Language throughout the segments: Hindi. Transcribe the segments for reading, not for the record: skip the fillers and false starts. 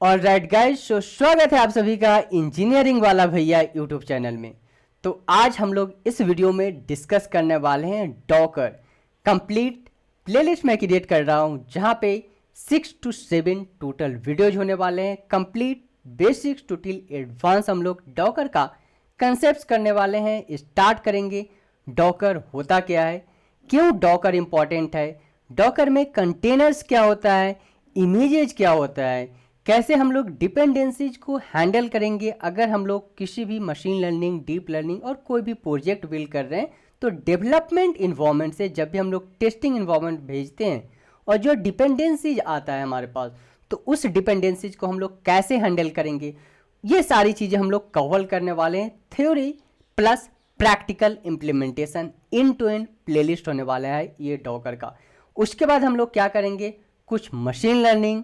और राइट गाइस, तो स्वागत है आप सभी का इंजीनियरिंग वाला भैया यूट्यूब चैनल में। तो आज हम लोग इस वीडियो में डिस्कस करने वाले हैं डॉकर कंप्लीट प्लेलिस्ट मैं क्रिएट कर रहा हूं, जहां पे 6 to 7 टोटल वीडियोज होने वाले हैं। Complete basics to till advance हम लोग डॉकर का कंसेप्ट करने वाले हैं। स्टार्ट करेंगे, डॉकर होता क्या है, क्यों डॉकर इंपॉर्टेंट है, डॉकर में कंटेनर्स क्या होता है, इमेजेस क्या होता है, कैसे हम लोग डिपेंडेंसीज को हैंडल करेंगे अगर हम लोग किसी भी मशीन लर्निंग, डीप लर्निंग और कोई भी प्रोजेक्ट बिल्ड कर रहे हैं। तो डेवलपमेंट इन्वायरमेंट से जब भी हम लोग टेस्टिंग इन्वायरमेंट भेजते हैं और जो डिपेंडेंसीज आता है हमारे पास, तो उस डिपेंडेंसीज को हम लोग कैसे हैंडल करेंगे, ये सारी चीज़ें हम लोग कवर करने वाले हैं। Theory plus practical implementation in to end playlist होने वाला है ये डॉकर का। उसके बाद हम लोग क्या करेंगे, कुछ मशीन लर्निंग,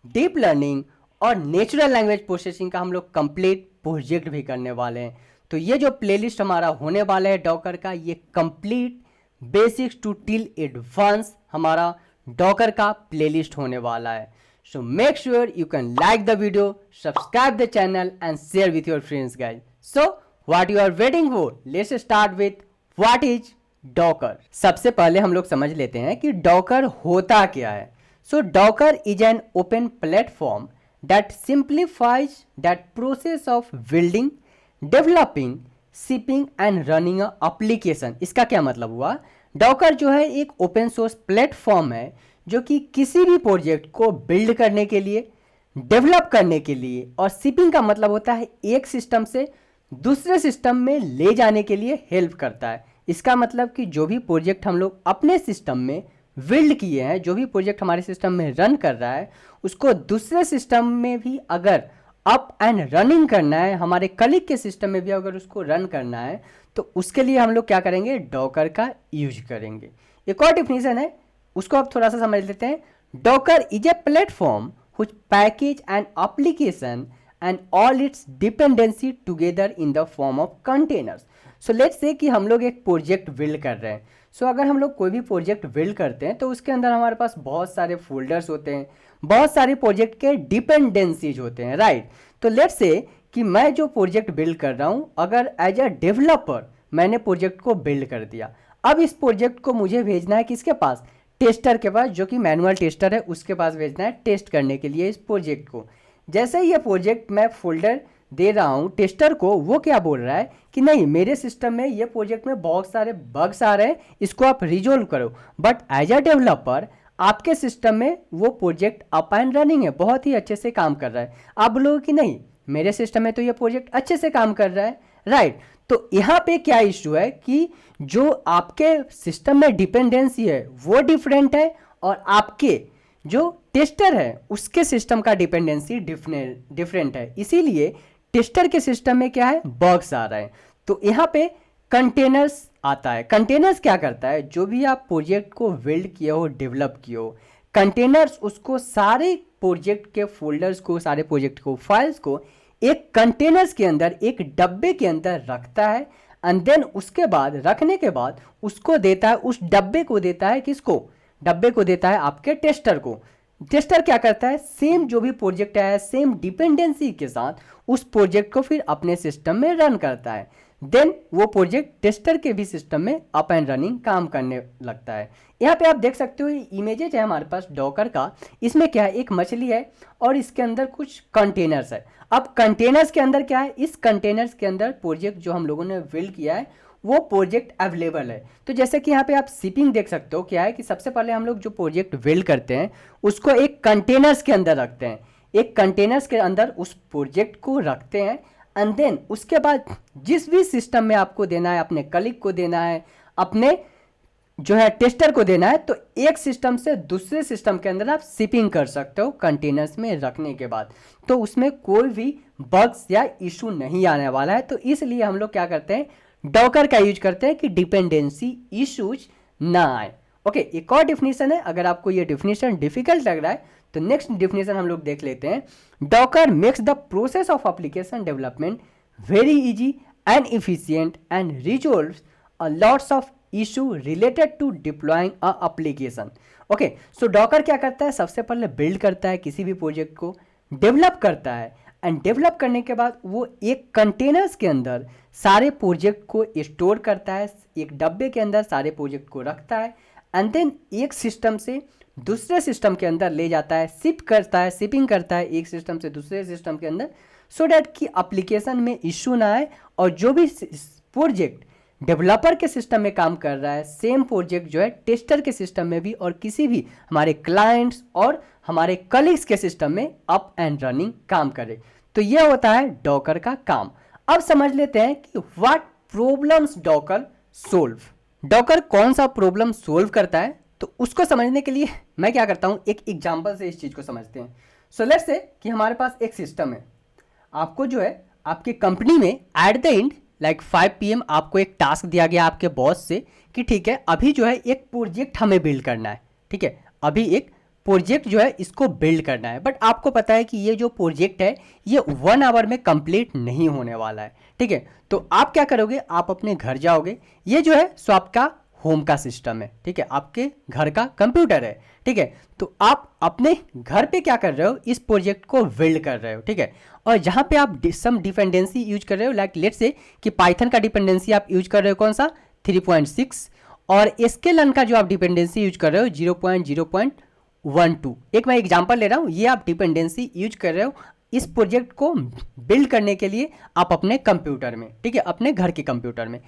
डीप लर्निंग और नेचुरल लैंग्वेज प्रोसेसिंग का हम लोग कंप्लीट प्रोजेक्ट भी करने वाले हैं। तो ये जो प्लेलिस्ट हमारा होने वाला है डॉकर का, ये complete basics to till advance हमारा डॉकर का प्लेलिस्ट होने वाला है। So make sure you can like the video, subscribe the channel and share with your friends guys. So what you are waiting for, let's start with what is Docker. सबसे पहले हम लोग समझ लेते हैं कि डॉकर होता क्या है। So Docker is an open platform that simplifies that process of building, developing, shipping and running a application। इसका क्या मतलब हुआ, Docker जो है एक ओपन सोर्स प्लेटफॉर्म है जो कि किसी भी प्रोजेक्ट को बिल्ड करने के लिए, डेवलप करने के लिए, और शिपिंग का मतलब होता है एक सिस्टम से दूसरे सिस्टम में ले जाने के लिए हेल्प करता है। इसका मतलब कि जो भी प्रोजेक्ट हम लोग अपने सिस्टम में बिल्ड किए हैं, जो भी प्रोजेक्ट हमारे सिस्टम में रन कर रहा है, उसको दूसरे सिस्टम में भी अगर अप एंड रनिंग करना है, हमारे कलीग के सिस्टम में भी अगर उसको रन करना है, तो उसके लिए हम लोग क्या करेंगे, डॉकर का यूज करेंगे। एक और डिफिनेशन है, उसको आप थोड़ा सा समझ लेते हैं। Docker is a platform which package and application and all it's dependency together in the form of containers. So let's say कि हम लोग एक प्रोजेक्ट बिल्ड कर रहे हैं। सो अगर हम लोग कोई भी प्रोजेक्ट बिल्ड करते हैं तो उसके अंदर हमारे पास बहुत सारे फोल्डर्स होते हैं, बहुत सारे प्रोजेक्ट के डिपेंडेंसीज होते हैं, राइट। तो लेट्स से कि मैं जो प्रोजेक्ट बिल्ड कर रहा हूँ, अगर एज अ डेवलपर मैंने प्रोजेक्ट को बिल्ड कर दिया, अब इस प्रोजेक्ट को मुझे भेजना है किसके पास, टेस्टर के पास, जो कि मैनुअल टेस्टर है, उसके पास भेजना है टेस्ट करने के लिए इस प्रोजेक्ट को। जैसे ही ये प्रोजेक्ट मैं फोल्डर दे रहा हूँ टेस्टर को, वो क्या बोल रहा है कि नहीं, मेरे सिस्टम में ये प्रोजेक्ट में बहुत सारे बग्स आ रहे हैं, इसको आप रिजोल्व करो। बट एज अ डेवलपर आपके सिस्टम में वो प्रोजेक्ट अप एंड रनिंग है, बहुत ही अच्छे से काम कर रहा है। आप बोलोगे कि नहीं, मेरे सिस्टम में तो ये प्रोजेक्ट अच्छे से काम कर रहा है, राइट। तो यहाँ पे क्या इशू है कि जो आपके सिस्टम में डिपेंडेंसी है वो डिफरेंट है, और आपके जो टेस्टर है उसके सिस्टम का डिपेंडेंसी डिफरेंट है। इसीलिए टेस्टर के सिस्टम में क्या है, बग्स आ रहा है। तो यहाँ पे कंटेनर्स आता है। कंटेनर्स क्या करता है, जो भी आप प्रोजेक्ट को बिल्ड किए हो, डेवलप किए हो, कंटेनर्स उसको सारे प्रोजेक्ट के फोल्डर्स को, सारे प्रोजेक्ट को, फाइल्स को एक कंटेनर्स के अंदर, एक डब्बे के अंदर रखता है। एंड देन उसके बाद, रखने के बाद उसको देता है, उस डब्बे को देता है किसको, डब्बे को देता है आपके टेस्टर को। टेस्टर क्या करता है, सेम जो भी प्रोजेक्ट है, सेम डिपेंडेंसी के साथ उस प्रोजेक्ट को फिर अपने सिस्टम में रन करता है। देन वो प्रोजेक्ट टेस्टर के भी सिस्टम में अप एंड रनिंग काम करने लगता है। यहाँ पे आप देख सकते हो इमेजेज है हमारे पास डॉकर का। इसमें क्या है, एक मछली है और इसके अंदर कुछ कंटेनर्स है। अब कंटेनर्स के अंदर क्या है, इस कंटेनर्स के अंदर प्रोजेक्ट जो हम लोगों ने बिल्ड किया है वो प्रोजेक्ट अवेलेबल है। तो जैसे कि यहाँ पे आप शिपिंग देख सकते हो, क्या है कि सबसे पहले हम लोग जो प्रोजेक्ट बिल्ड करते हैं उसको एक कंटेनर्स के अंदर रखते हैं, एक कंटेनर्स के अंदर उस प्रोजेक्ट को रखते हैं। एंड देन उसके बाद जिस भी सिस्टम में आपको देना है, अपने कलीग को देना है, अपने जो है टेस्टर को देना है, तो एक सिस्टम से दूसरे सिस्टम के अंदर आप शिपिंग कर सकते हो कंटेनर्स में रखने के बाद। तो उसमें कोई भी बग्स या इशू नहीं आने वाला है। तो इसलिए हम लोग क्या करते हैं, डॉकर का यूज करते हैं कि डिपेंडेंसी इश्यूज ना आए। ओके, एक और डिफिनेशन है, अगर आपको ये डिफिनेशन डिफिकल्ट लग रहा है तो नेक्स्ट डिफिनेशन हम लोग देख लेते हैं। Docker makes the process of application development very easy and efficient and resolves a lots of issue related to deploying a application. Okay, so Docker क्या करता है, सबसे पहले बिल्ड करता है किसी भी प्रोजेक्ट को, डेवलप करता है एंड डेवलप करने के बाद वो एक कंटेनर्स के अंदर सारे प्रोजेक्ट को स्टोर करता है, एक डब्बे के अंदर सारे प्रोजेक्ट को रखता है एंड देन एक सिस्टम से दूसरे सिस्टम के अंदर ले जाता है, शिपिंग करता है एक सिस्टम से दूसरे सिस्टम के अंदर, सो डैट कि एप्लीकेशन में इश्यू ना आए और जो भी प्रोजेक्ट डेवलपर के सिस्टम में काम कर रहा है सेम प्रोजेक्ट जो है टेस्टर के सिस्टम में भी और किसी भी हमारे क्लाइंट्स और हमारे कलीग्स के सिस्टम में अप एंड रनिंग काम करे। तो यह होता है डॉकर का काम। अब समझ लेते हैं कि what problems Docker solve. Docker कौन सा प्रॉब्लम सोल्व करता है, तो उसको समझने के लिए मैं क्या करता हूं, एक एग्जांपल से इस चीज को समझते हैं। सो लेट्स से कि हमारे पास एक सिस्टम है, आपको जो है आपकी कंपनी में at the end like 5 PM आपको एक टास्क दिया गया आपके बॉस से कि ठीक है अभी जो है एक प्रोजेक्ट हमें बिल्ड करना है, ठीक है अभी एक प्रोजेक्ट जो है इसको बिल्ड करना है, बट आपको पता है कि ये जो प्रोजेक्ट है ये 1 आवर में कंप्लीट नहीं होने वाला है, ठीक है। तो आप क्या करोगे, आप अपने घर जाओगे, ये जो है सो आपका होम का सिस्टम है, ठीक है आपके घर का कंप्यूटर है, ठीक है। तो आप अपने घर पे क्या कर रहे हो, इस प्रोजेक्ट को बिल्ड कर रहे हो, ठीक है। और जहाँ पे आप सम डिपेंडेंसी यूज कर रहे हो, लाइक लेट्स से कि पाइथन का डिपेंडेंसी आप यूज कर रहे हो कौन सा 3.6 और स्केलन का जो आप डिपेंडेंसी यूज कर रहे हो 0.0.12। एक मैं एग्जांपल ले रहा हूँ, ये आप डिपेंडेंसी यूज कर रहे हो इस प्रोजेक्ट को बिल्ड करने के लिए आप अपने कंप्यूटर में, ठीक है अपने घर के कंप्यूटर में।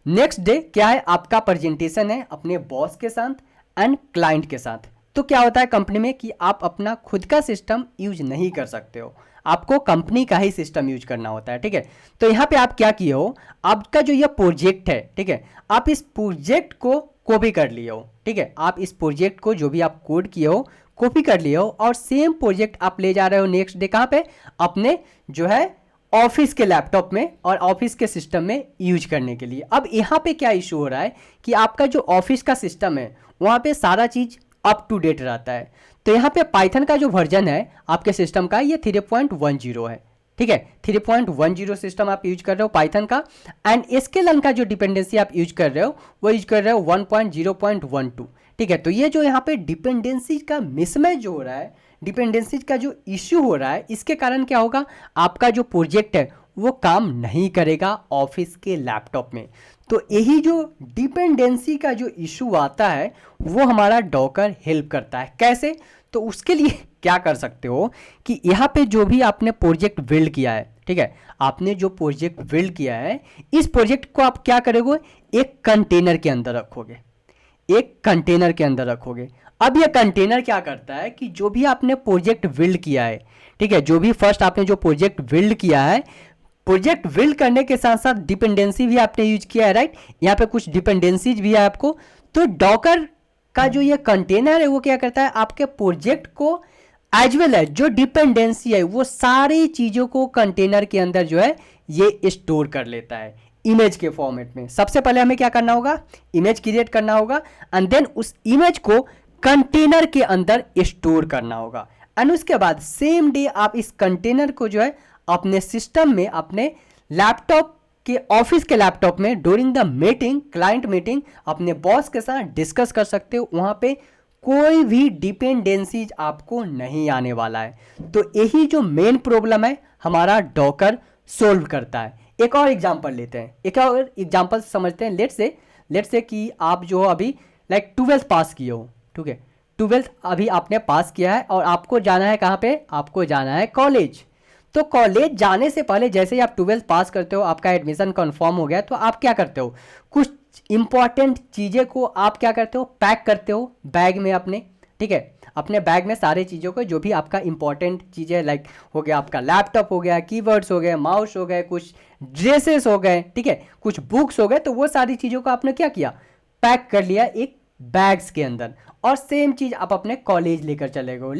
नेक्स्ट डे क्या है, आपका प्रेजेंटेशन है अपने बॉस के साथ एंड क्लाइंट के साथ। तो क्या होता है कंपनी में कि आप अपना खुद का सिस्टम यूज नहीं कर सकते हो, आपको कंपनी का ही सिस्टम यूज करना होता है, ठीक है। तो यहाँ पे आप क्या किए हो, आपका जो ये प्रोजेक्ट है, ठीक है आप इस प्रोजेक्ट को कॉपी कर लिए हो, ठीक है आप इस प्रोजेक्ट को जो भी आप कोड किए हो कॉपी कर लिए हो और सेम प्रोजेक्ट आप ले जा रहे हो नेक्स्ट डे कहाँ पे, अपने जो है ऑफिस के लैपटॉप में और ऑफिस के सिस्टम में यूज करने के लिए। अब यहाँ पे क्या इशू हो रहा है कि आपका जो ऑफिस का सिस्टम है वहाँ पे सारा चीज अप टू डेट रहता है। तो यहाँ पे पाइथन का जो वर्जन है आपके सिस्टम का ये 3.10 है, ठीक है 3.10 सिस्टम आप यूज कर रहे हो पाइथन का एंड स्केलन का जो डिपेंडेंसी आप यूज कर रहे हो वो यूज कर रहे हो 1.0.12, ठीक है। तो ये जो यहाँ पे डिपेंडेंसी का मिसमैच जो हो रहा है, डिपेंडेंसी का जो इश्यू हो रहा है, इसके कारण क्या होगा, आपका जो प्रोजेक्ट है वो काम नहीं करेगा ऑफिस के लैपटॉप में। तो यही जो डिपेंडेंसी का जो इशू आता है वो हमारा डॉकर हेल्प करता है। कैसे, तो उसके लिए क्या कर सकते हो कि यहाँ पे जो भी आपने प्रोजेक्ट बिल्ड किया है, ठीक है आपने जो प्रोजेक्ट बिल्ड किया है इस प्रोजेक्ट को आप क्या करोगे, एक कंटेनर के अंदर रखोगे, एक कंटेनर के अंदर रखोगे। अब ये कंटेनर क्या करता है कि जो भी आपने प्रोजेक्ट बिल्ड किया है, ठीक है जो भी फर्स्ट आपने जो प्रोजेक्ट बिल्ड किया है, प्रोजेक्ट बिल्ड करने के साथ साथ डिपेंडेंसी भी आपने यूज किया है, राइट यहाँ पे कुछ डिपेंडेंसीज भी है आपको। तो डॉकर का जो ये कंटेनर है वो क्या करता है, आपके प्रोजेक्ट को एज वेल एज जो डिपेंडेंसी है वो सारी चीजों को कंटेनर के अंदर जो है ये स्टोर कर लेता है इमेज के फॉर्मेट में। सबसे पहले हमें क्या करना होगा, इमेज क्रिएट करना होगा एंड देन उस इमेज को कंटेनर के अंदर स्टोर करना होगा एंड उसके बाद सेम डे आप इस कंटेनर को जो है अपने सिस्टम में, अपने लैपटॉप के ऑफिस के लैपटॉप में during the meeting, client meeting अपने बॉस के साथ डिस्कस कर सकते हो। वहां पे कोई भी डिपेंडेंसीज आपको नहीं आने वाला है। तो यही जो मेन प्रॉब्लम है हमारा डॉकर सोल्व करता है। एक और एग्जांपल लेते हैं, एक और एग्जांपल समझते हैं। लेट्स से कि आप जो अभी लाइक 12th पास किए हो, ठीक है 12th अभी आपने पास किया है और आपको जाना है कहाँ पे, आपको जाना है कॉलेज। तो कॉलेज जाने से पहले जैसे ही आप 12th पास करते हो, आपका एडमिशन कंफर्म हो गया, तो आप क्या करते हो, कुछ इंपॉर्टेंट चीज़ें को आप क्या करते हो, पैक करते हो बैग में अपने, ठीक है अपने बैग में सारे चीज़ों को जो भी आपका इंपॉर्टेंट चीज़ें लाइक हो गया आपका लैपटॉप हो गया, कीवर्ड्स हो गए, माउस हो गए, कुछ ड्रेसेस हो गए, ठीक है कुछ बुक्स हो गए, तो वो सारी चीज़ों को आपने क्या किया, पैक कर लिया एक बैग्स के अंदर और सेम चीज़ आप अपने कॉलेज लेकर चले गए।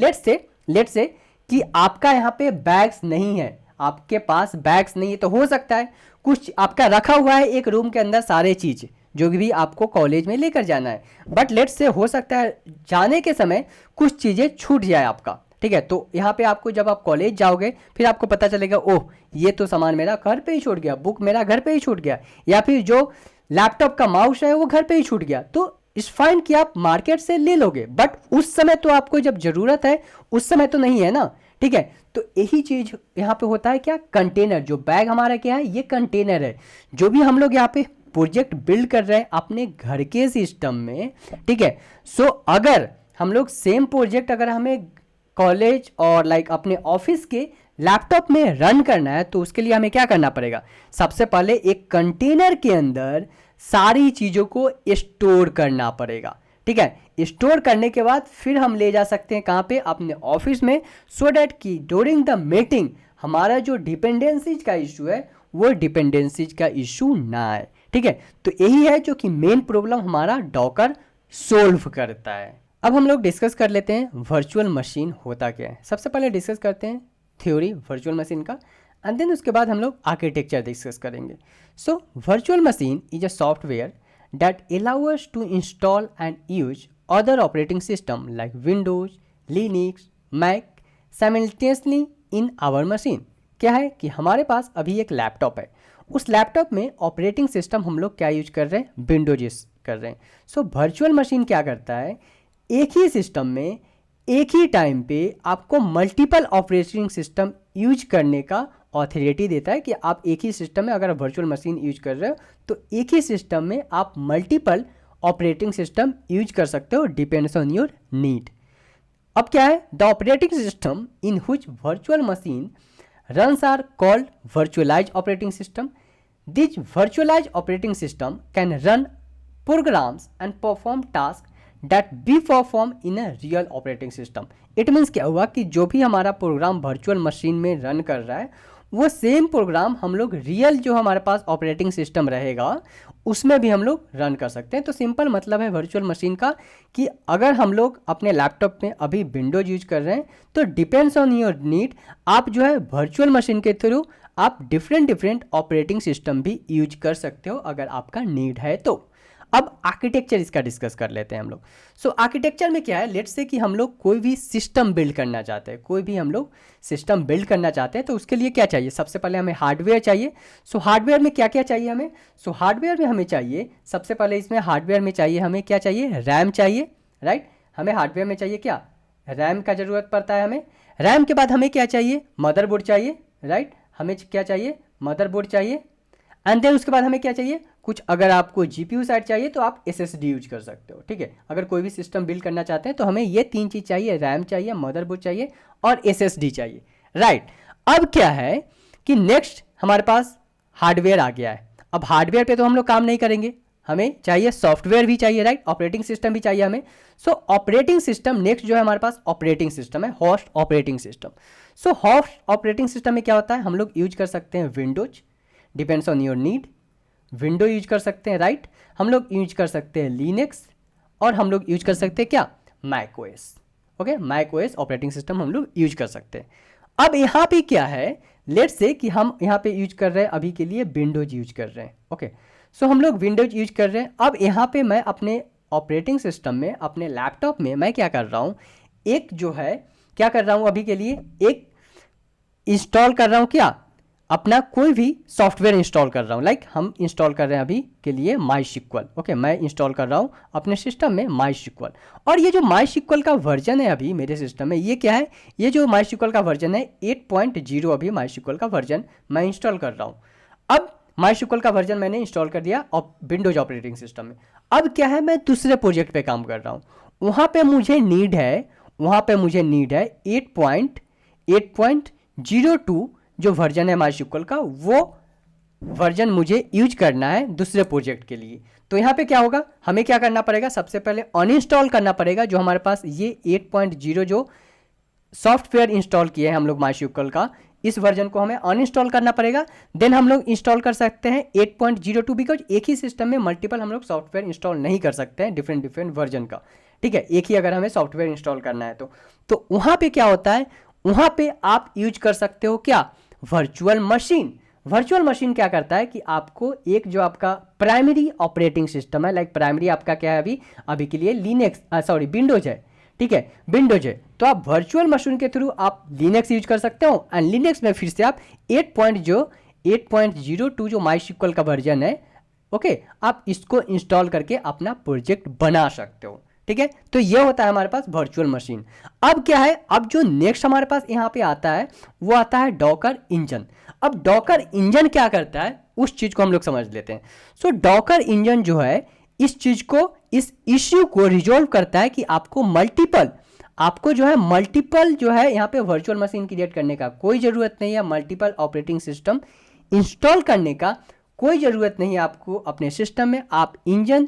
लेट्स से कि आपका यहाँ पे बैग्स नहीं है, आपके पास बैग्स नहीं है, तो हो सकता है कुछ आपका रखा हुआ है एक रूम के अंदर सारे चीज़ जो भी आपको कॉलेज में लेकर जाना है, बट लेट्स से हो सकता है जाने के समय कुछ चीज़ें छूट जाए आपका, ठीक है। तो यहाँ पे आपको जब आप कॉलेज जाओगे फिर आपको पता चलेगा ओह ये तो सामान मेरा घर पे ही छूट गया, बुक मेरा घर पे ही छूट गया, या फिर जो लैपटॉप का माउस है वो घर पे ही छूट गया। तो इट्स फाइन कि आप मार्केट से ले लोगे, बट उस समय तो आपको जब जरूरत है उस समय तो नहीं है ना, ठीक है। तो यही चीज यहाँ पे होता है क्या, कंटेनर, जो बैग हमारा क्या है, ये कंटेनर है। जो भी हम लोग यहाँ पे प्रोजेक्ट बिल्ड कर रहे हैं अपने घर के सिस्टम में, ठीक है। सो अगर हम लोग सेम प्रोजेक्ट अगर हमें कॉलेज और लाइक अपने ऑफिस के लैपटॉप में रन करना है तो उसके लिए हमें क्या करना पड़ेगा, सबसे पहले एक कंटेनर के अंदर सारी चीज़ों को स्टोर करना पड़ेगा, ठीक है। स्टोर करने के बाद फिर हम ले जा सकते हैं कहाँ पे, अपने ऑफिस में, सो डैट कि ड्यूरिंग द मीटिंग हमारा जो डिपेंडेंसीज का इशू है वो डिपेंडेंसीज का इशू ना आए, ठीक है। तो यही है जो कि मेन प्रॉब्लम हमारा डॉकर सोल्व करता है। अब हम लोग डिस्कस कर लेते हैं वर्चुअल मशीन होता क्या है। सबसे पहले डिस्कस करते हैं थ्योरी वर्चुअल मशीन का, एंड देन उसके बाद हम लोग आर्किटेक्चर डिस्कस करेंगे। So virtual machine is a software that allow us to install and use other operating system like Windows, Linux, Mac simultaneously in our machine। क्या है कि हमारे पास अभी एक लैपटॉप है, उस लैपटॉप में ऑपरेटिंग सिस्टम हम लोग क्या यूज कर रहे हैं, विंडोज यूज कर रहे हैं। सो वर्चुअल मशीन क्या करता है, एक ही सिस्टम में एक ही टाइम पे आपको मल्टीपल ऑपरेटिंग सिस्टम यूज करने का ऑथोरिटी देता है कि आप एक ही सिस्टम में अगर वर्चुअल मशीन यूज कर रहे हो तो एक ही सिस्टम में आप मल्टीपल ऑपरेटिंग सिस्टम यूज कर सकते हो, डिपेंड्स ऑन योर नीड। अब क्या है, the operating system in which virtual machine runs are called virtualised operating system. This virtualised operating system can run programs and perform task that be perform in a real operating system. It means क्या हुआ कि जो भी हमारा प्रोग्राम वर्चुअल मशीन में रन कर रहा है वो सेम प्रोग्राम हम लोग रियल जो हमारे पास ऑपरेटिंग सिस्टम रहेगा उसमें भी हम लोग रन कर सकते हैं। तो सिंपल मतलब है वर्चुअल मशीन का कि अगर हम लोग अपने लैपटॉप में अभी विंडोज यूज कर रहे हैं तो डिपेंड्स ऑन योर नीड आप जो है वर्चुअल मशीन के थ्रू आप डिफरेंट ऑपरेटिंग सिस्टम भी यूज कर सकते हो अगर आपका नीड है तो। अब आर्किटेक्चर इसका डिस्कस कर लेते हैं हम लोग। सो आर्किटेक्चर में क्या है, लेट्स से कि हम लोग कोई भी सिस्टम बिल्ड करना चाहते हैं, कोई भी हम लोग सिस्टम बिल्ड करना चाहते हैं तो उसके लिए क्या चाहिए, सबसे पहले हमें हार्डवेयर चाहिए। सो हार्डवेयर में क्या क्या चाहिए हमें, सो हार्डवेयर में हमें चाहिए सबसे पहले इसमें हार्डवेयर में चाहिए हमें क्या चाहिए, रैम चाहिए, राइट। हमें हार्डवेयर में चाहिए क्या, रैम का ज़रूरत पड़ता है हमें। रैम के बाद हमें क्या चाहिए, मदरबोर्ड चाहिए, राइट। हमें क्या चाहिए, मदरबोर्ड चाहिए। एंड देन उसके बाद हमें क्या चाहिए, कुछ अगर आपको जीपीयू साइड चाहिए तो आप एसएसडी यूज कर सकते हो, ठीक है। अगर कोई भी सिस्टम बिल्ड करना चाहते हैं तो हमें ये तीन चीज़ चाहिए, रैम चाहिए, मदरबोर्ड चाहिए और एसएसडी चाहिए, राइट। अब क्या है कि नेक्स्ट हमारे पास हार्डवेयर आ गया है। अब हार्डवेयर पे तो हम लोग काम नहीं करेंगे, हमें चाहिए सॉफ्टवेयर भी चाहिए, राइट। ऑपरेटिंग सिस्टम भी चाहिए हमें। सो ऑपरेटिंग सिस्टम नेक्स्ट जो है हमारे पास ऑपरेटिंग सिस्टम है, होस्ट ऑपरेटिंग सिस्टम। सो होस्ट ऑपरेटिंग सिस्टम में क्या होता है, हम लोग यूज कर सकते हैं Windows, depends on your need, window use कर सकते हैं, राइट। हम लोग यूज कर सकते हैं लिनक्स और हम लोग यूज कर सकते हैं क्या, Mac OS, okay. Mac OS operating system हम लोग यूज कर सकते हैं। अब यहाँ पे क्या है, लेट्स से कि हम यहाँ पे यूज कर रहे हैं अभी के लिए विंडोज यूज कर रहे हैं, ओके। सो हम लोग विंडोज यूज कर रहे हैं। अब यहाँ पे मैं अपने ऑपरेटिंग सिस्टम में अपने लैपटॉप में मैं क्या कर रहा हूँ, एक जो है क्या कर रहा हूँ अभी के लिए, एक इंस्टॉल कर रहा हूँ क्या, अपना कोई भी सॉफ्टवेयर इंस्टॉल कर रहा हूँ। लाइक हम इंस्टॉल कर रहे हैं अभी के लिए MySQL, ओके। मैं इंस्टॉल कर रहा हूँ अपने सिस्टम में MySQL। और ये जो MySQL का वर्जन है अभी मेरे सिस्टम में, ये क्या है, ये जो MySQL का वर्जन है 8.0 अभी MySQL का वर्जन मैं इंस्टॉल कर रहा हूँ। अब MySQL का वर्जन मैंने इंस्टॉल कर दिया विंडोज ऑपरेटिंग सिस्टम में। अब क्या है, मैं दूसरे प्रोजेक्ट पे काम कर रहा हूँ, वहाँ पे मुझे नीड है 8.02 जो वर्जन है MySQL का, वो वर्जन मुझे यूज करना है दूसरे प्रोजेक्ट के लिए। तो यहाँ पे क्या होगा, हमें क्या करना पड़ेगा, सबसे पहले अनइंस्टॉल करना पड़ेगा जो हमारे पास ये 8.0 जो सॉफ्टवेयर इंस्टॉल किए हैं हम लोग MySQL का, इस वर्जन को हमें अनइंस्टॉल करना पड़ेगा। देन हम लोग इंस्टॉल कर सकते हैं 8.02 बिकॉज एक ही सिस्टम में मल्टीपल हम लोग सॉफ्टवेयर इंस्टॉल नहीं कर सकते हैं डिफरेंट वर्जन का, ठीक है। एक ही अगर हमें सॉफ्टवेयर इंस्टॉल करना है तो वहाँ पे क्या होता है, वहाँ पे आप यूज कर सकते हो क्या, वर्चुअल मशीन। वर्चुअल मशीन क्या करता है कि आपको एक जो आपका प्राइमरी ऑपरेटिंग सिस्टम है, लाइक प्राइमरी आपका क्या है अभी के लिए विंडोज है, ठीक है, विंडोज है। तो आप वर्चुअल मशीन के थ्रू आप लिनक्स यूज कर सकते हो एंड लिनक्स में फिर से आप 8.02 जो MySQL का वर्जन है ओके, आप इसको इंस्टॉल करके अपना प्रोजेक्ट बना सकते हो। ठीक है, तो ये होता है हमारे पास वर्चुअल मशीन। अब क्या है, अब जो नेक्स्ट हमारे पास यहाँ पे आता है वो आता है डॉकर इंजन। अब डॉकर इंजन क्या करता है उस चीज को हम लोग समझ लेते हैं। सो डॉकर इंजन जो है इस चीज को, इस इश्यू को रिजॉल्व करता है कि आपको जो है यहाँ पे वर्चुअल मशीन क्रिएट करने का कोई ज़रूरत नहीं है, मल्टीपल ऑपरेटिंग सिस्टम इंस्टॉल करने का कोई ज़रूरत नहीं है आपको अपने सिस्टम में। आप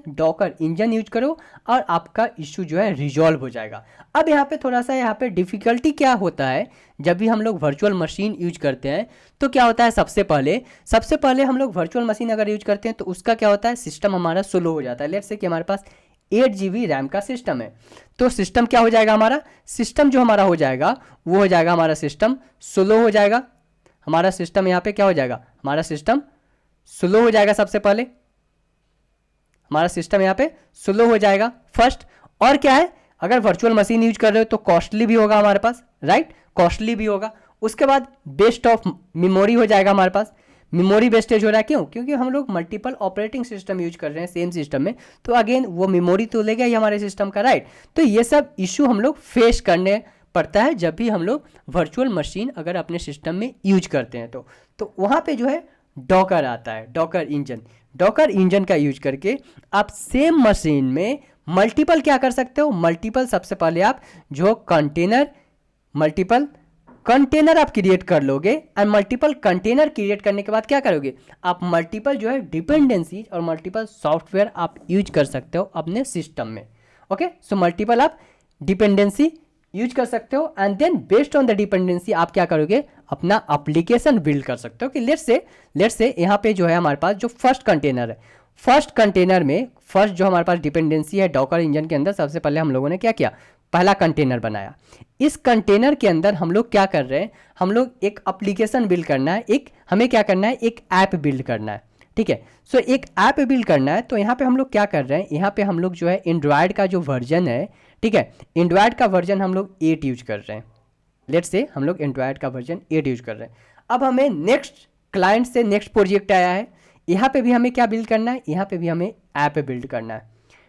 डॉकर इंजन यूज करो और आपका इश्यू जो है रिजॉल्व हो जाएगा। अब यहाँ पे थोड़ा सा यहाँ पे डिफ़िकल्टी क्या होता है, जब भी हम लोग वर्चुअल मशीन यूज करते हैं तो क्या होता है, सबसे पहले हम लोग वर्चुअल मशीन अगर यूज करते हैं तो उसका क्या होता है, सिस्टम हमारा स्लो हो जाता है। लेट्स से कि हमारे पास 8 GB रैम का सिस्टम है, तो सिस्टम क्या हो जाएगा, सिस्टम हो जाएगा वो हो जाएगा हमारा सिस्टम स्लो हो जाएगा। हमारा सिस्टम यहाँ पे क्या हो जाएगा, हमारा सिस्टम स्लो हो जाएगा। सबसे पहले हमारा सिस्टम यहाँ पे स्लो हो जाएगा फर्स्ट। और क्या है, अगर वर्चुअल मशीन यूज कर रहे हो तो कॉस्टली भी होगा हमारे पास, राइट, कॉस्टली भी होगा। उसके बाद वेस्ट ऑफ मेमोरी हो जाएगा हमारे पास, मेमोरी वेस्टेज हो रहा है। क्यों? क्योंकि हम लोग मल्टीपल ऑपरेटिंग सिस्टम यूज कर रहे हैं सेम सिस्टम में, तो अगेन वो मेमोरी तो लेगा ही हमारे सिस्टम का, राइट। तो ये सब इशू हम लोग फेस करने पड़ता है जब भी हम लोग वर्चुअल मशीन अगर अपने सिस्टम में यूज करते हैं तो वहाँ पे जो है डॉकर आता है, डॉकर इंजन का यूज करके आप सेम मशीन में मल्टीपल क्या कर सकते हो, मल्टीपल सबसे पहले आप जो मल्टीपल कंटेनर आप क्रिएट कर लोगे। एंड मल्टीपल कंटेनर क्रिएट करने के बाद क्या करोगे, आप मल्टीपल जो है डिपेंडेंसी और मल्टीपल सॉफ्टवेयर आप यूज कर सकते हो अपने सिस्टम में। ओके, सो मल्टीपल आप डिपेंडेंसी यूज कर सकते हो and then based on the dependency आप क्या करोगे, अपना एप्लीकेशन बिल्ड कर सकते हो। कि लेट्स से यहाँ पे जो है हमारे पास जो फर्स्ट कंटेनर है, फर्स्ट कंटेनर में फर्स्ट जो हमारे पास डिपेंडेंसी है डॉकर इंजन के अंदर, सबसे पहले हम लोगों ने क्या किया, पहला कंटेनर बनाया। इस कंटेनर के अंदर हम लोग क्या कर रहे हैं, हम लोग एक एप्लीकेशन बिल्ड करना है, हमें क्या करना है, एक ऐप बिल्ड करना है। ठीक है, सो एक ऐप बिल्ड करना है। तो यहाँ पे हम लोग क्या कर रहे हैं, यहाँ पे हम लोग जो है एंड्रॉयड का जो वर्जन है, ठीक है, एंड्रॉयड का वर्जन हम लोग 8 यूज कर रहे हैं। लेट्स से हम लोग एंड्रॉयड का वर्जन 8 यूज कर रहे हैं। अब हमें नेक्स्ट क्लाइंट से नेक्स्ट प्रोजेक्ट आया है, यहाँ पे भी हमें क्या बिल्ड करना है, यहाँ पे भी हमें ऐप बिल्ड करना है।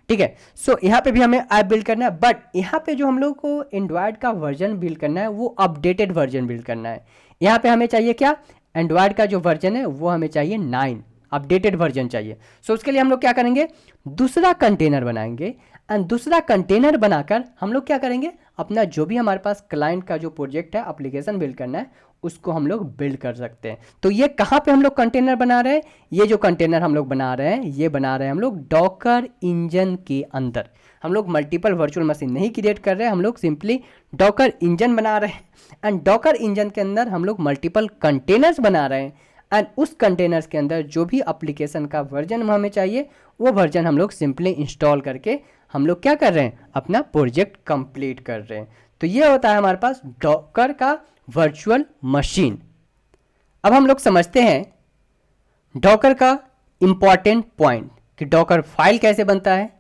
ठीक है, सो यहाँ पे भी हमें ऐप बिल्ड करना है, बट यहाँ पे जो हम लोग को एंड्रॉयड का वर्जन बिल्ड करना है वो अपडेटेड वर्जन बिल्ड करना है। यहाँ पे हमें चाहिए क्या, एंड्रॉयड का जो वर्जन है वो हमें चाहिए 9 अपडेटेड वर्जन चाहिए। सो उसके लिए हम लोग क्या करेंगे, दूसरा कंटेनर बनाएंगे एंड दूसरा कंटेनर बनाकर हम लोग क्या करेंगे, अपना जो भी हमारे पास क्लाइंट का जो प्रोजेक्ट है एप्लीकेशन बिल्ड करना है उसको हम लोग बिल्ड कर सकते हैं। तो ये कहाँ पे हम लोग कंटेनर बना रहे हैं, ये जो कंटेनर हम लोग बना रहे हैं ये बना रहे हैं हम लोग डॉकर इंजन के अंदर। हम लोग मल्टीपल वर्चुअल मशीन नहीं क्रिएट कर रहे हैं, हम लोग सिंपली डॉकर इंजन बना रहे हैं एंड डॉकर इंजन के अंदर हम लोग मल्टीपल कंटेनर्स बना रहे हैं एंड उस कंटेनर्स के अंदर जो भी एप्लीकेशन का वर्जन हमें चाहिए वो वर्जन हम लोग सिंपली इंस्टॉल करके हम लोग क्या कर रहे हैं, अपना प्रोजेक्ट कंप्लीट कर रहे हैं। तो ये होता है हमारे पास डॉकर का वर्चुअल मशीन। अब हम लोग समझते हैं डॉकर का इंपॉर्टेंट पॉइंट कि डॉकर फाइल कैसे बनता है,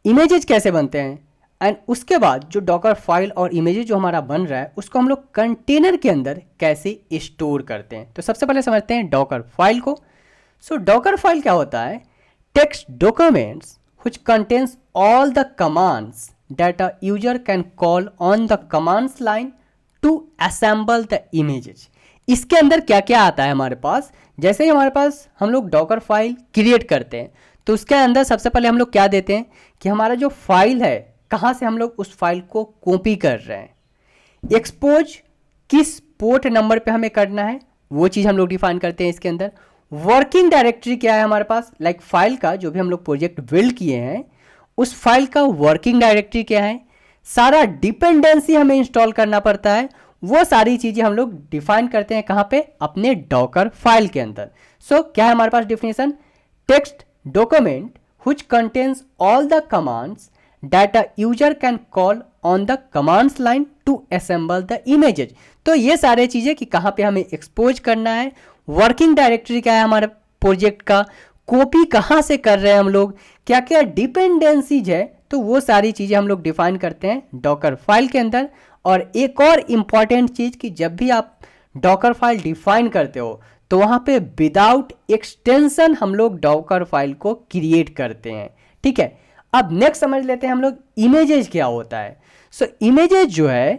इमेजेस कैसे बनते हैं एंड उसके बाद जो डॉकर फाइल और इमेजेस जो हमारा बन रहा है उसको हम लोग कंटेनर के अंदर कैसे स्टोर करते हैं। तो सबसे पहले समझते हैं डॉकर फाइल को। सो डॉकर फाइल क्या होता है, text documents which contains all the commands that a user can call on the commands line to assemble the images। इसके अंदर क्या क्या आता है हमारे पास, जैसे ही हमारे पास हम लोग डॉकर फाइल क्रिएट करते हैं तो उसके अंदर सबसे पहले हम लोग क्या देते हैं कि हमारा जो फाइल है कहाँ से हम लोग उस फाइल को कॉपी कर रहे हैं, एक्सपोज किस पोर्ट नंबर पे हमें करना है वो चीज़ हम लोग डिफाइन करते हैं इसके अंदर। वर्किंग डायरेक्टरी क्या है हमारे पास, लाइक फाइल का जो भी हम लोग प्रोजेक्ट बिल्ड किए हैं उस फाइल का वर्किंग डायरेक्टरी क्या है, सारा डिपेंडेंसी हमें इंस्टॉल करना पड़ता है, वो सारी चीज़ें हम लोग डिफाइन करते हैं कहाँ पे, अपने डॉकर फाइल के अंदर। सो क्या है हमारे पास definition, text document which contains all the commands that a user can call on the commands line to assemble the images। तो ये सारे चीज़ें कि कहाँ पे हमें एक्सपोज करना है, वर्किंग डायरेक्टरी क्या है हमारे प्रोजेक्ट का, कॉपी कहाँ से कर रहे हैं हम लोग, क्या क्या डिपेंडेंसीज है, तो वो सारी चीज़ें हम लोग डिफाइन करते हैं डॉकर फाइल के अंदर। और एक और इम्पॉर्टेंट चीज़ कि जब भी आप डॉकर फाइल डिफाइन करते हो तो वहाँ पे विदाउट एक्सटेंशन हम लोग डॉकर फाइल को क्रिएट करते हैं। ठीक है, अब नेक्स्ट समझ लेते हैं हम लोग इमेजेज क्या होता है। सो इमेजेज जो है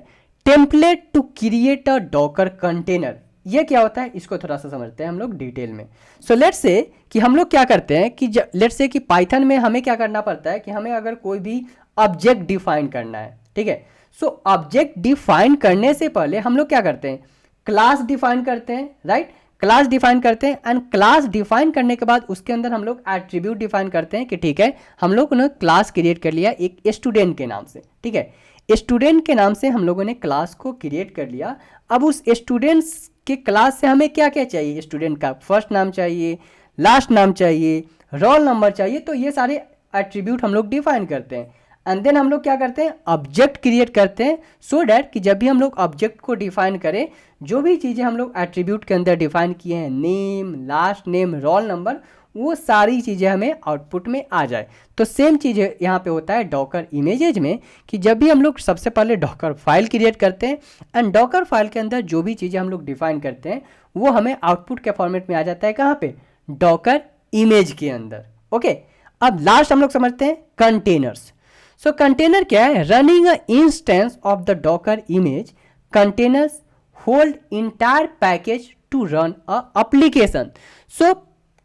template to create a Docker container, ये क्या होता है इसको थोड़ा सा समझते हैं हम लोग डिटेल में। सो लेट्स से कि हम लोग क्या करते हैं कि लेट्स से कि पाइथन में हमें क्या करना पड़ता है कि हमें अगर कोई भी ऑब्जेक्ट डिफाइन करना है, ठीक है। सो ऑब्जेक्ट डिफाइन करने से पहले हम लोग क्या करते हैं, क्लास डिफाइन करते हैं, राइट। क्लास डिफाइन करते हैं एंड क्लास डिफाइन करने के बाद उसके अंदर हम लोग एट्रीब्यूट डिफाइन करते हैं कि ठीक है हम लोग ने क्लास क्रिएट कर लिया एक स्टूडेंट के नाम से, ठीक है। स्टूडेंट के नाम से हम लोगों ने क्लास को क्रिएट कर लिया। अब उस स्टूडेंट्स के क्लास से हमें क्या क्या चाहिए, स्टूडेंट का फर्स्ट नाम चाहिए, लास्ट नाम चाहिए, रोल नंबर चाहिए, तो ये सारे एट्रीब्यूट हम लोग डिफाइन करते हैं। एंड देन हम लोग क्या करते हैं, ऑब्जेक्ट क्रिएट करते हैं सो डैट कि जब भी हम लोग ऑब्जेक्ट को डिफाइन करें, जो भी चीज़ें हम लोग एट्रीब्यूट के अंदर डिफाइन किए हैं, name, last name, roll number, वो सारी चीज़ें हमें आउटपुट में आ जाए। तो सेम चीज़ यहाँ पे होता है डॉकर इमेजेज में कि जब भी हम लोग सबसे पहले डॉकर फाइल क्रिएट करते हैं एंड डॉकर फाइल के अंदर जो भी चीज़ें हम लोग डिफाइन करते हैं वो हमें आउटपुट के फॉर्मेट में आ जाता है। कहाँ पे, डॉकर इमेज के अंदर। ओके, अब लास्ट हम लोग समझते हैं कंटेनर्स। सो कंटेनर क्या है, running a instance of the Docker image containers hold entire package to run a application. So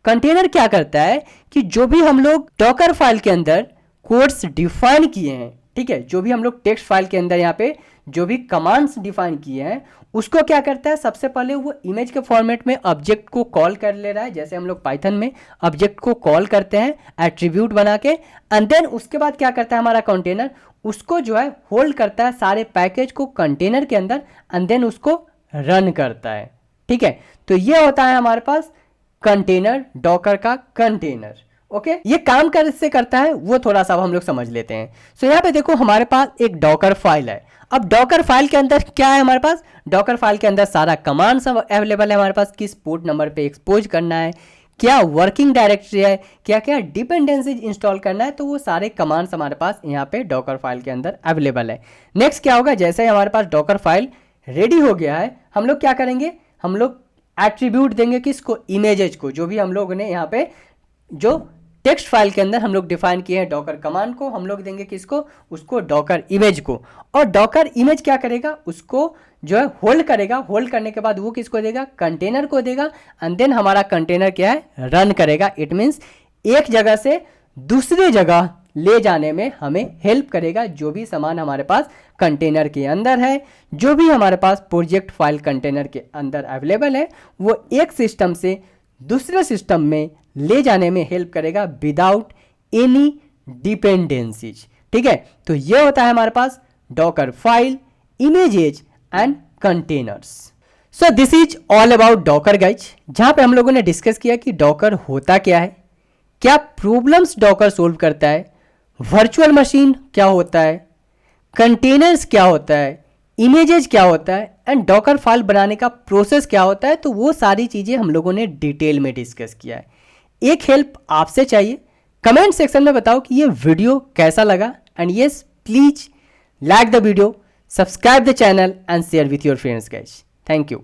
container क्या करता है कि जो भी हम लोग डॉकर फाइल के अंदर कोड्स डिफाइन किए हैं, ठीक है, जो भी हम लोग टेक्स्ट फाइल के अंदर यहाँ पे जो भी कमांड्स डिफाइन किए हैं उसको क्या करता है, सबसे पहले वो इमेज के फॉर्मेट में ऑब्जेक्ट को कॉल कर ले रहा है, जैसे हम लोग पाइथन में ऑब्जेक्ट को कॉल करते हैं एट्रीब्यूट बना के। एंड देन उसके बाद क्या करता है हमारा कंटेनर, उसको जो है होल्ड करता है सारे पैकेज को कंटेनर के अंदर एंड देन उसको रन करता है। ठीक है, तो ये होता है हमारे पास कंटेनर, डॉकर का कंटेनर। ओके, ये काम कैसे करता है वो थोड़ा सा हम लोग समझ लेते हैं। सो यहाँ पे देखो हमारे पास एक डॉकर फाइल है। अब डॉकर फाइल के अंदर क्या है हमारे पास, डॉकर फाइल के अंदर सारा कमांड सब अवेलेबल है हमारे पास, किस पोर्ट नंबर पे एक्सपोज करना है, क्या वर्किंग डायरेक्टरी है, क्या क्या डिपेंडेंसीज इंस्टॉल करना है, तो वो सारे कमांड्स हमारे पास यहाँ पे डॉकर फाइल के अंदर अवेलेबल है। नेक्स्ट क्या होगा, जैसे ही हमारे पास डॉकर फाइल रेडी हो गया है हम लोग क्या करेंगे, हम लोग एट्रीब्यूट देंगे किसको, इमेजेज को, जो भी हम लोग ने यहाँ पे जो टेक्स्ट फाइल के अंदर हम लोग डिफाइन किए हैं डॉकर कमांड को, हम लोग देंगे किसको, उसको डॉकर इमेज को। और डॉकर इमेज क्या करेगा, उसको जो है होल्ड करेगा, होल्ड करने के बाद वो किसको देगा, कंटेनर को देगा। एंड देन हमारा कंटेनर क्या है, रन करेगा। इट मीन्स एक जगह से दूसरी जगह ले जाने में हमें हेल्प करेगा। जो भी सामान हमारे पास कंटेनर के अंदर है, जो भी हमारे पास प्रोजेक्ट फाइल कंटेनर के अंदर अवेलेबल है, वो एक सिस्टम से दूसरे सिस्टम में ले जाने में हेल्प करेगा विदाउट एनी डिपेंडेंसीज। ठीक है, तो ये होता है हमारे पास Docker file, images and containers. So this is all about Docker guys, जहां पे हम लोगों ने डिस्कस किया कि डॉकर होता क्या है, क्या प्रॉब्लम्स डॉकर सोल्व करता है, वर्चुअल मशीन क्या होता है, कंटेनर्स क्या होता है, इमेजेज क्या होता है एंड डॉकर फाइल बनाने का प्रोसेस क्या होता है। तो वो सारी चीज़ें हम लोगों ने डिटेल में डिस्कस किया है। एक हेल्प आपसे चाहिए, कमेंट सेक्शन में बताओ कि ये वीडियो कैसा लगा and yes please like the video, subscribe the channel and share with your friends guys. Thank you.